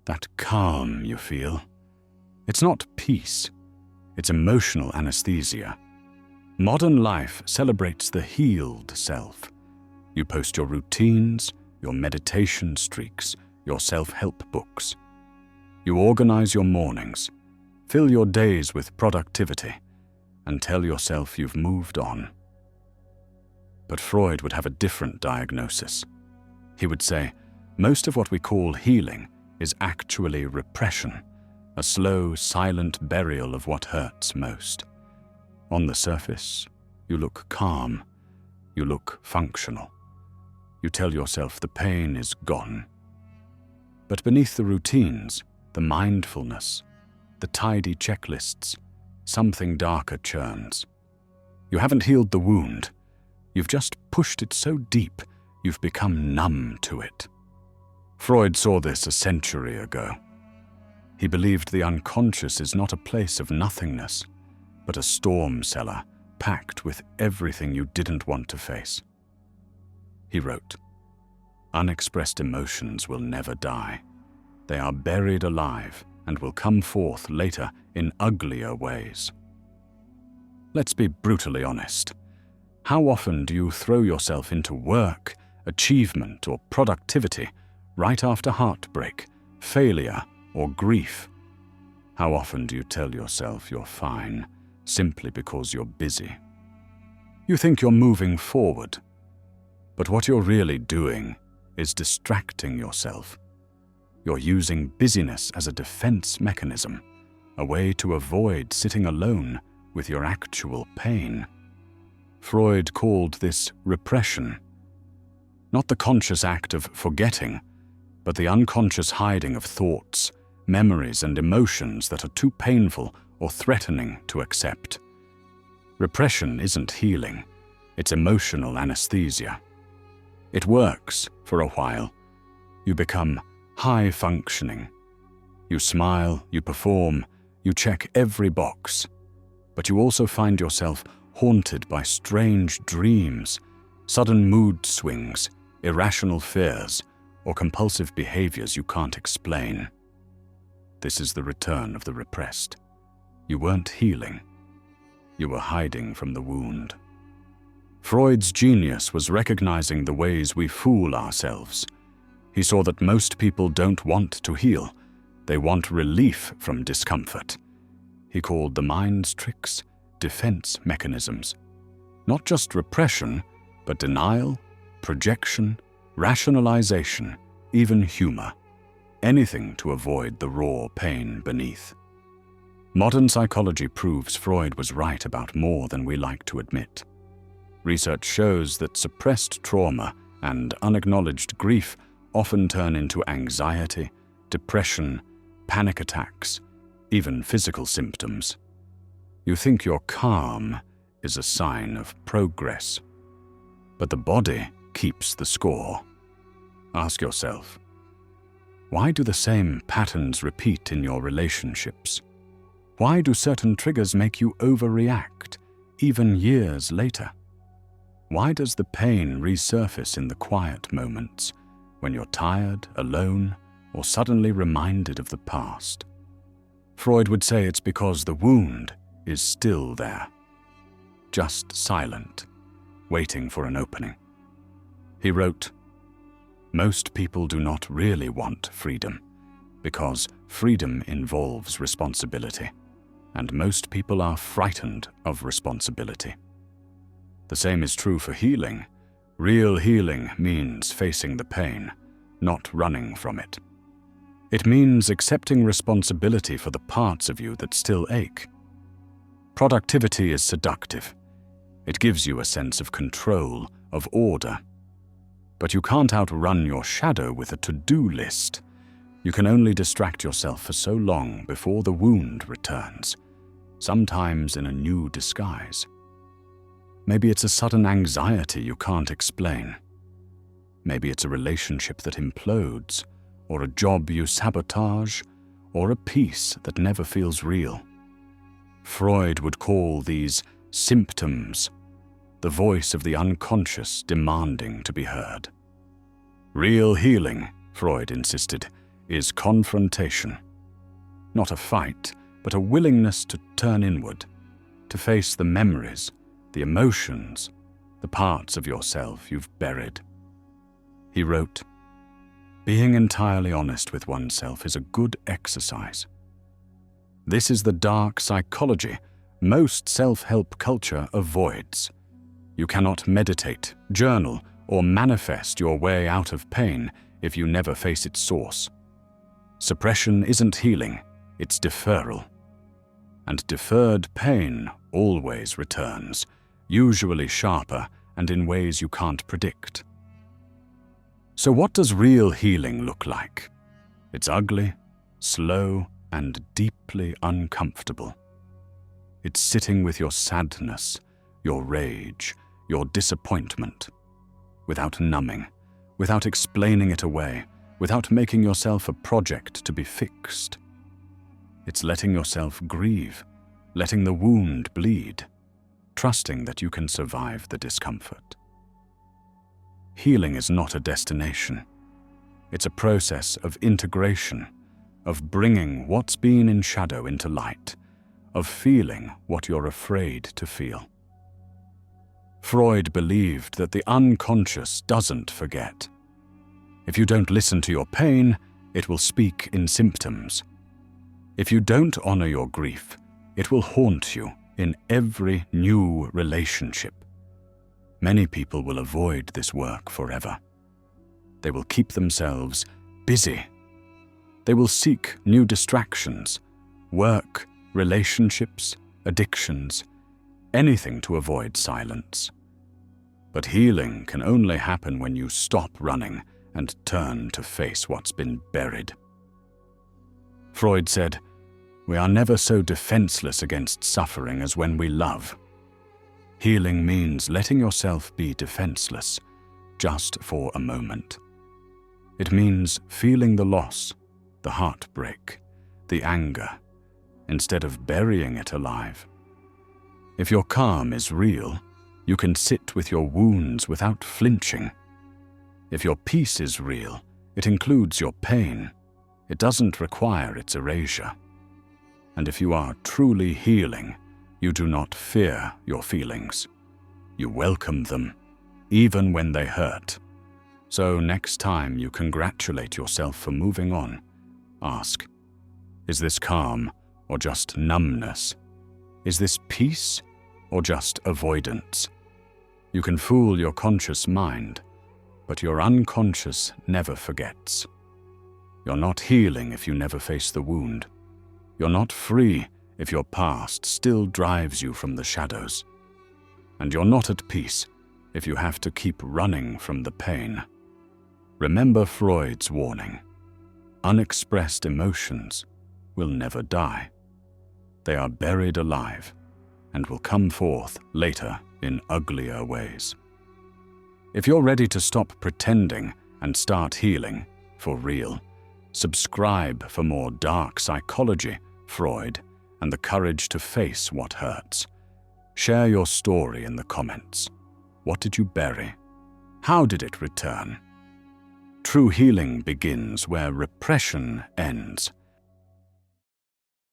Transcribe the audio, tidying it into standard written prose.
That calm you feel. It's not peace, it's emotional anesthesia. Modern life celebrates the healed self. You post your routines, your meditation streaks, your self-help books. You organize your mornings, fill your days with productivity, and tell yourself you've moved on. But Freud would have a different diagnosis. He would say, most of what we call healing is actually repression, a slow, silent burial of what hurts most. On the surface, you look calm, you look functional. You tell yourself the pain is gone. But beneath the routines, the mindfulness, the tidy checklists, something darker churns. You haven't healed the wound. You've just pushed it so deep, you've become numb to it. Freud saw this a century ago. He believed the unconscious is not a place of nothingness, but a storm cellar packed with everything you didn't want to face. He wrote, "Unexpressed emotions will never die. They are buried alive and will come forth later in uglier ways." Let's be brutally honest. How often do you throw yourself into work, achievement, or productivity right after heartbreak, failure, or grief? How often do you tell yourself you're fine simply because you're busy? You think you're moving forward, but what you're really doing is distracting yourself. You're using busyness as a defense mechanism, a way to avoid sitting alone with your actual pain. Freud called this repression. Not the conscious act of forgetting, but the unconscious hiding of thoughts, memories, and emotions that are too painful or threatening to accept. Repression isn't healing, it's emotional anesthesia. It works for a while. You become high-functioning. You smile, you perform, you check every box. But you also find yourself haunted by strange dreams, sudden mood swings, irrational fears, or compulsive behaviors you can't explain. This is the return of the repressed. You weren't healing. You were hiding from the wound. Freud's genius was recognizing the ways we fool ourselves. He saw that most people don't want to heal. They want relief from discomfort. He called the mind's tricks defense mechanisms. Not just repression, but denial, projection, rationalization, even humor. Anything to avoid the raw pain beneath. Modern psychology proves Freud was right about more than we like to admit. Research shows that suppressed trauma and unacknowledged grief often turn into anxiety, depression, panic attacks, even physical symptoms. You think you're calm is a sign of progress, but the body keeps the score. Ask yourself, why do the same patterns repeat in your relationships? Why do certain triggers make you overreact, even years later? Why does the pain resurface in the quiet moments, when you're tired, alone, or suddenly reminded of the past? Freud would say it's because the wound is still there, just silent, waiting for an opening. He wrote, "Most people do not really want freedom, because freedom involves responsibility, and most people are frightened of responsibility." The same is true for healing. Real healing means facing the pain, not running from it. It means accepting responsibility for the parts of you that still ache. Productivity is seductive. It gives you a sense of control, of order. But you can't outrun your shadow with a to-do list. You can only distract yourself for so long before the wound returns, sometimes in a new disguise. Maybe it's a sudden anxiety you can't explain. Maybe it's a relationship that implodes, or a job you sabotage, or a peace that never feels real. Freud would call these symptoms, the voice of the unconscious demanding to be heard. Real healing, Freud insisted, is confrontation. Not a fight, but a willingness to turn inward, to face the memories, the emotions, the parts of yourself you've buried. He wrote, "Being entirely honest with oneself is a good exercise. This is the dark psychology most self-help culture avoids. You cannot meditate, journal, or manifest your way out of pain if you never face its source. Suppression isn't healing, it's deferral. And deferred pain always returns, usually sharper and in ways you can't predict." So what does real healing look like? It's ugly, slow, and deeply uncomfortable. It's sitting with your sadness, your rage, your disappointment, without numbing, without explaining it away, without making yourself a project to be fixed. It's letting yourself grieve, letting the wound bleed, trusting that you can survive the discomfort. Healing is not a destination. It's a process of integration, of bringing what's been in shadow into light, of feeling what you're afraid to feel. Freud believed that the unconscious doesn't forget. If you don't listen to your pain, it will speak in symptoms. If you don't honor your grief, it will haunt you in every new relationship. Many people will avoid this work forever. They will keep themselves busy. They will seek new distractions, work, relationships, addictions, anything to avoid silence. But healing can only happen when you stop running and turn to face what's been buried. Freud said, "We are never so defenseless against suffering as when we love." Healing means letting yourself be defenseless, just for a moment. It means feeling the loss, the heartbreak, the anger, instead of burying it alive. If your calm is real, you can sit with your wounds without flinching. If your peace is real, it includes your pain. It doesn't require its erasure. And if you are truly healing, you do not fear your feelings. You welcome them, even when they hurt. So next time you congratulate yourself for moving on, ask, is this calm or just numbness? Is this peace or just avoidance? You can fool your conscious mind, but your unconscious never forgets. You're not healing if you never face the wound. You're not free if your past still drives you from the shadows. And you're not at peace if you have to keep running from the pain. Remember Freud's warning. Unexpressed emotions will never die. They are buried alive and will come forth later in uglier ways. If you're ready to stop pretending and start healing for real, subscribe for more dark psychology, Freud, and the courage to face what hurts. Share your story in the comments. What did you bury? How did it return? True healing begins where repression ends.